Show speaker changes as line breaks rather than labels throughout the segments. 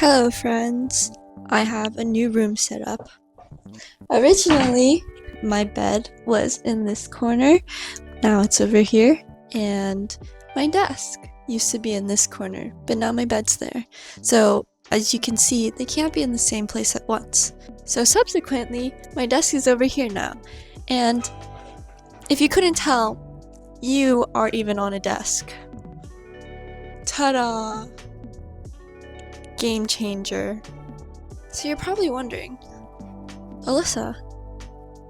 Hello friends, I have a new room set up. Originally, my bed was in this corner, now it's over here, and my desk used to be in this corner, but now my bed's there. So as you can see, they can't be in the same place at once. So subsequently, my desk is over here now, and if you couldn't tell, you are even on a desk. Ta-da! Game changer. So you're probably wondering, Alyssa,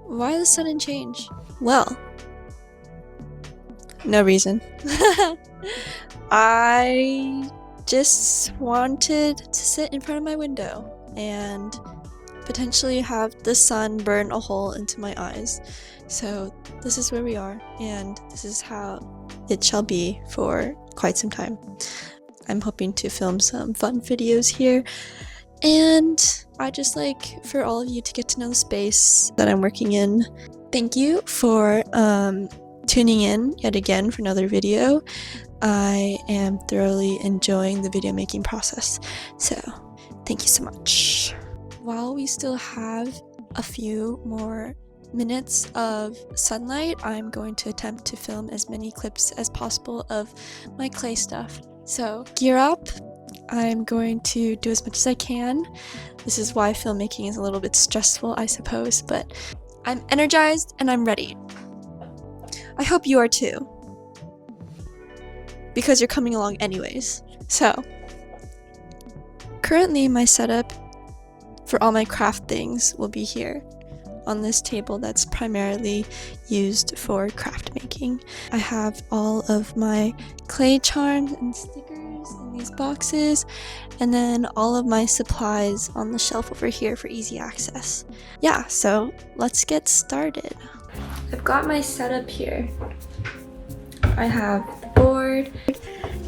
why the sudden change? Well, no reason. I just wanted to sit in front of my window and potentially have the sun burn a hole into my eyes. So this is where we are, and this is how it shall be for quite some time. I'm hoping to film some fun videos here, and I just like for all of you to get to know the space that I'm working in. Thank you for tuning in yet again for another video. I am thoroughly enjoying the video making process, so thank you so much. While we still have a few more minutes of sunlight, I'm going to attempt to film as many clips as possible of my clay stuff. So gear up. I'm going to do as much as I can. This is why filmmaking is a little bit stressful, I suppose, but I'm energized and I'm ready. I hope you are too, because you're coming along anyways. So currently my setup for all my craft things will be here on this table that's primarily used for craft making. I have all of my clay charms and stickers in these boxes, and then all of my supplies on the shelf over here for easy access. Yeah, so let's get started. I've got my setup here. I have the board,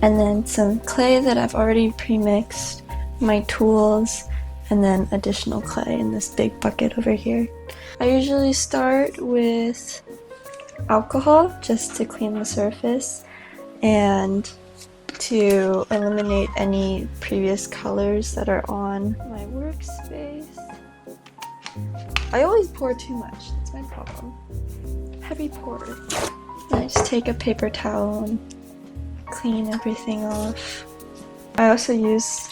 and then some clay that I've already pre-mixed, my tools, and then additional clay in this big bucket over here. I usually start with alcohol just to clean the surface and to eliminate any previous colors that are on my workspace. I always pour too much, that's my problem. Heavy pour. I just take a paper towel and clean everything off. I also use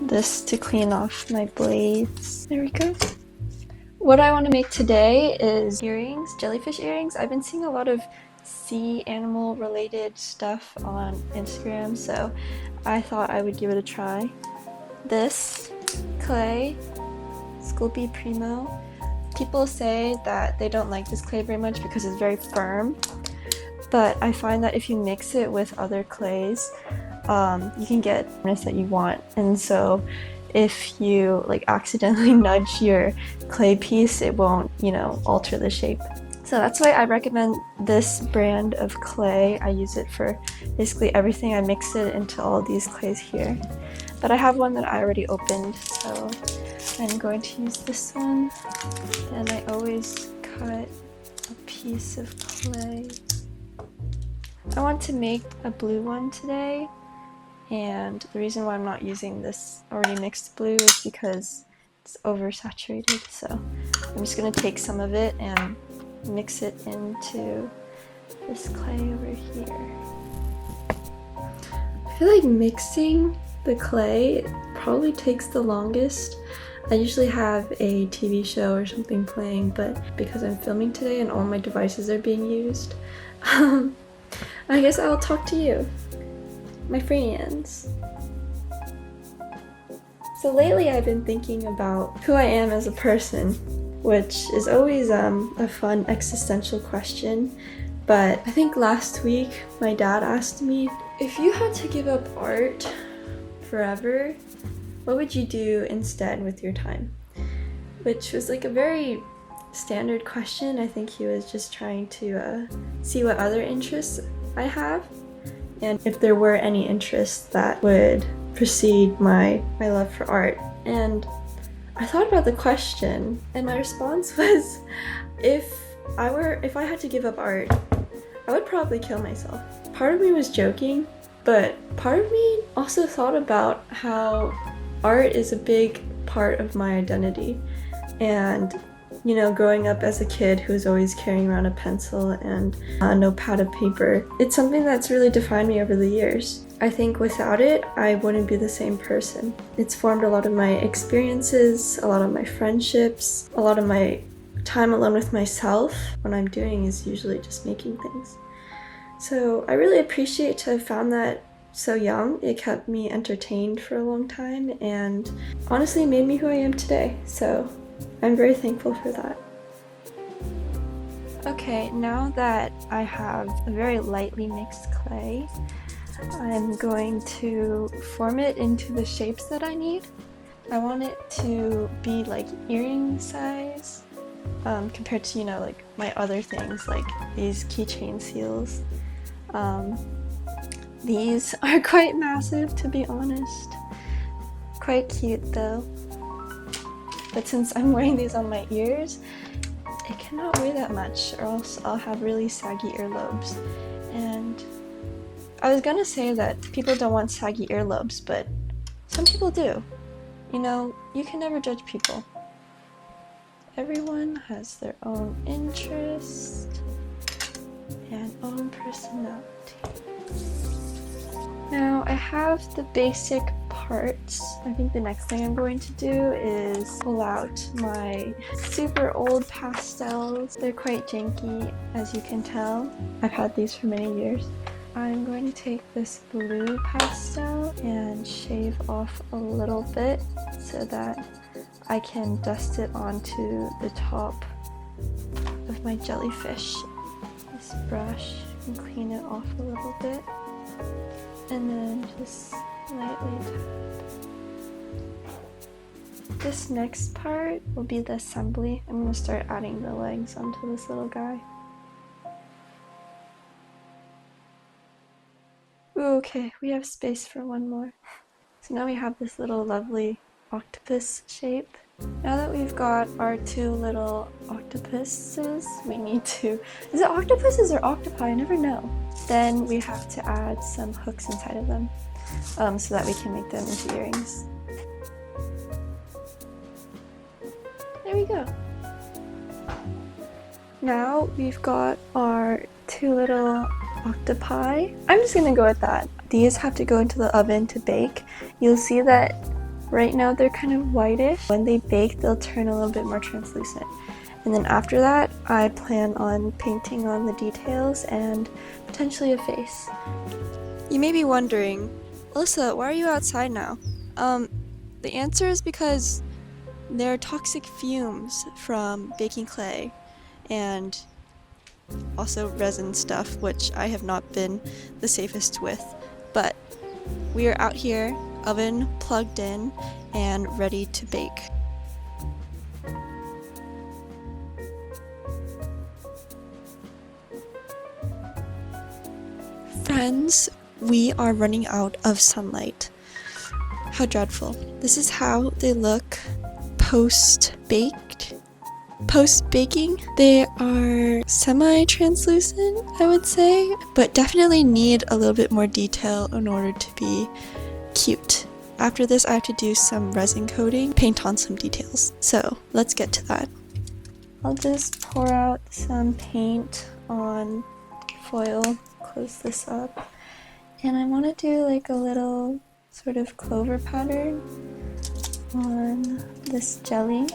this to clean off my blades. There we go. What I want to make today is earrings, jellyfish earrings. I've been seeing a lot of sea animal related stuff on Instagram, so I thought I would give it a try. This clay, Sculpey Polymer. People say that they don't like this clay very much because it's very firm, but I find that if you mix it with other clays, you can get the firmness that you want. And so if you like accidentally nudge your clay piece, it won't, alter the shape. So that's why I recommend this brand of clay. I use it for basically everything. I mix it into all these clays here. But I have one that I already opened, so I'm going to use this one. And I always cut a piece of clay. I want to make a blue one today. And the reason why I'm not using this already mixed blue is because it's oversaturated. So I'm just going to take some of it and mix it into this clay over here. I feel like mixing the clay probably takes the longest. I usually have a TV show or something playing, but because I'm filming today and all my devices are being used, I guess I'll talk to you, my friends. So lately I've been thinking about who I am as a person, which is always a fun existential question. But I think last week my dad asked me, if you had to give up art forever, what would you do instead with your time? Which was like a very standard question. I think he was just trying to see what other interests I have, and if there were any interests that would precede my love for art. And I thought about the question, and my response was, if I had to give up art, I would probably kill myself. Part of me was joking, but part of me also thought about how art is a big part of my identity, and you know, growing up as a kid who's always carrying around a pencil and a notepad of paper, it's something that's really defined me over the years. I think without it, I wouldn't be the same person. It's formed a lot of my experiences, a lot of my friendships, a lot of my time alone with myself. What I'm doing is usually just making things. So I really appreciate to have found that so young. It kept me entertained for a long time and honestly made me who I am today. So I'm very thankful for that. Okay, now that I have a very lightly mixed clay, I'm going to form it into the shapes that I need. I want it to be like earring size compared to, you know, like my other things like these keychain seals. These are quite massive, to be honest. Quite cute though. But since I'm wearing these on my ears, it cannot weigh that much or else I'll have really saggy earlobes. And I was gonna say that people don't want saggy earlobes, but some people do. You know, you can never judge people. Everyone has their own interest and own personality. Now I have the basic parts. I think the next thing I'm going to do is pull out my super old pastels. They're quite janky, as you can tell. I've had these for many years. I'm going to take this blue pastel and shave off a little bit so that I can dust it onto the top of my jellyfish. This brush and clean it off a little bit. And then just lightly tap. This next part will be the assembly. I'm going to start adding the legs onto this little guy. Ooh, okay, we have space for one more. So now we have this little lovely octopus shape. Now that we've got our two little octopuses, we need to... Is it octopuses or octopi? I never know. Then we have to add some hooks inside of them so that we can make them into earrings. There we go. Now we've got our two little octopi. I'm just gonna go with that. These have to go into the oven to bake. You'll see that right now they're kind of whitish. When they bake, they'll turn a little bit more translucent. And then after that, I plan on painting on the details and potentially a face. You may be wondering, Alyssa, why are you outside now? The answer is because there are toxic fumes from baking clay and also resin stuff, which I have not been the safest with. But we are out here, oven plugged in, and ready to bake. Friends, we are running out of sunlight. How dreadful. This is how they look post-baked. Post-baking, they are semi-translucent, I would say, but definitely need a little bit more detail in order to be cute. After this, I have to do some resin coating, paint on some details. So let's get to that. I'll just pour out some paint on foil, close this up, and I want to do like a little sort of clover pattern on this jelly.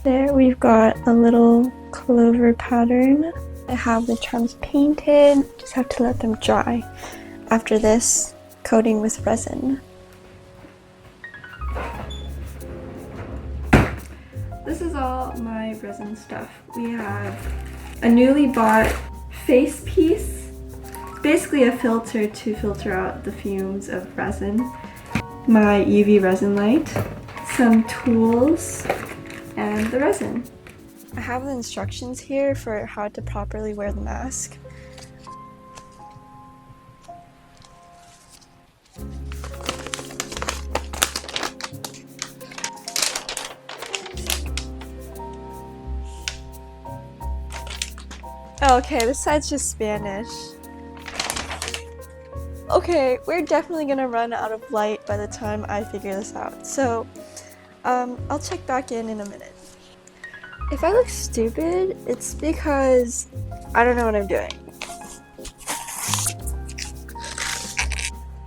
There we've got a little clover pattern. I have the charms painted, just have to let them dry. After this, coating with resin. This is all my resin stuff. We have a newly bought face piece. It's basically a filter to filter out the fumes of resin. My UV resin light, some tools, and the resin. I have the instructions here for how to properly wear the mask. Oh, okay, this side's just Spanish. Okay, we're definitely gonna run out of light by the time I figure this out. So, I'll check back in a minute. If I look stupid, it's because I don't know what I'm doing.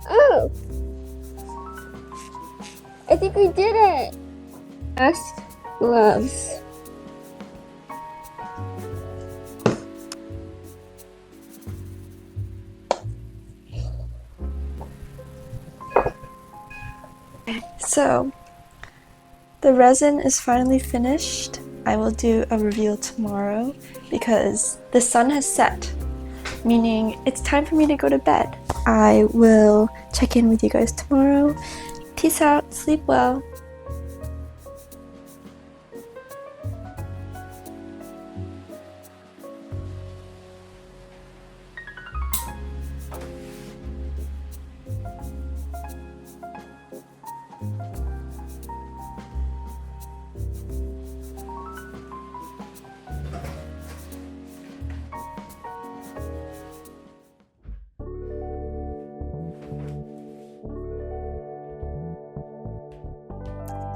Oh! I think we did it! Ask gloves.
So, the resin is finally finished. I will do a reveal tomorrow because the sun has set, meaning it's time for me to go to bed. I will check in with you guys tomorrow. Peace out, sleep well.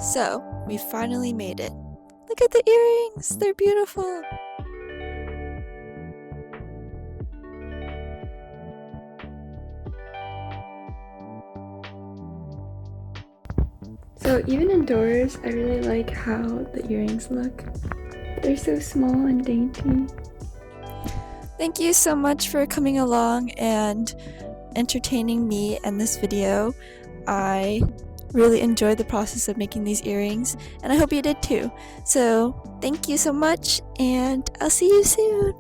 So, we finally made it. Look at the earrings, they're beautiful. So even indoors, I really like how the earrings look. They're so small and dainty. Thank you so much for coming along and entertaining me and this video. I really enjoyed the process of making these earrings, and I hope you did too. So thank you so much, and I'll see you soon.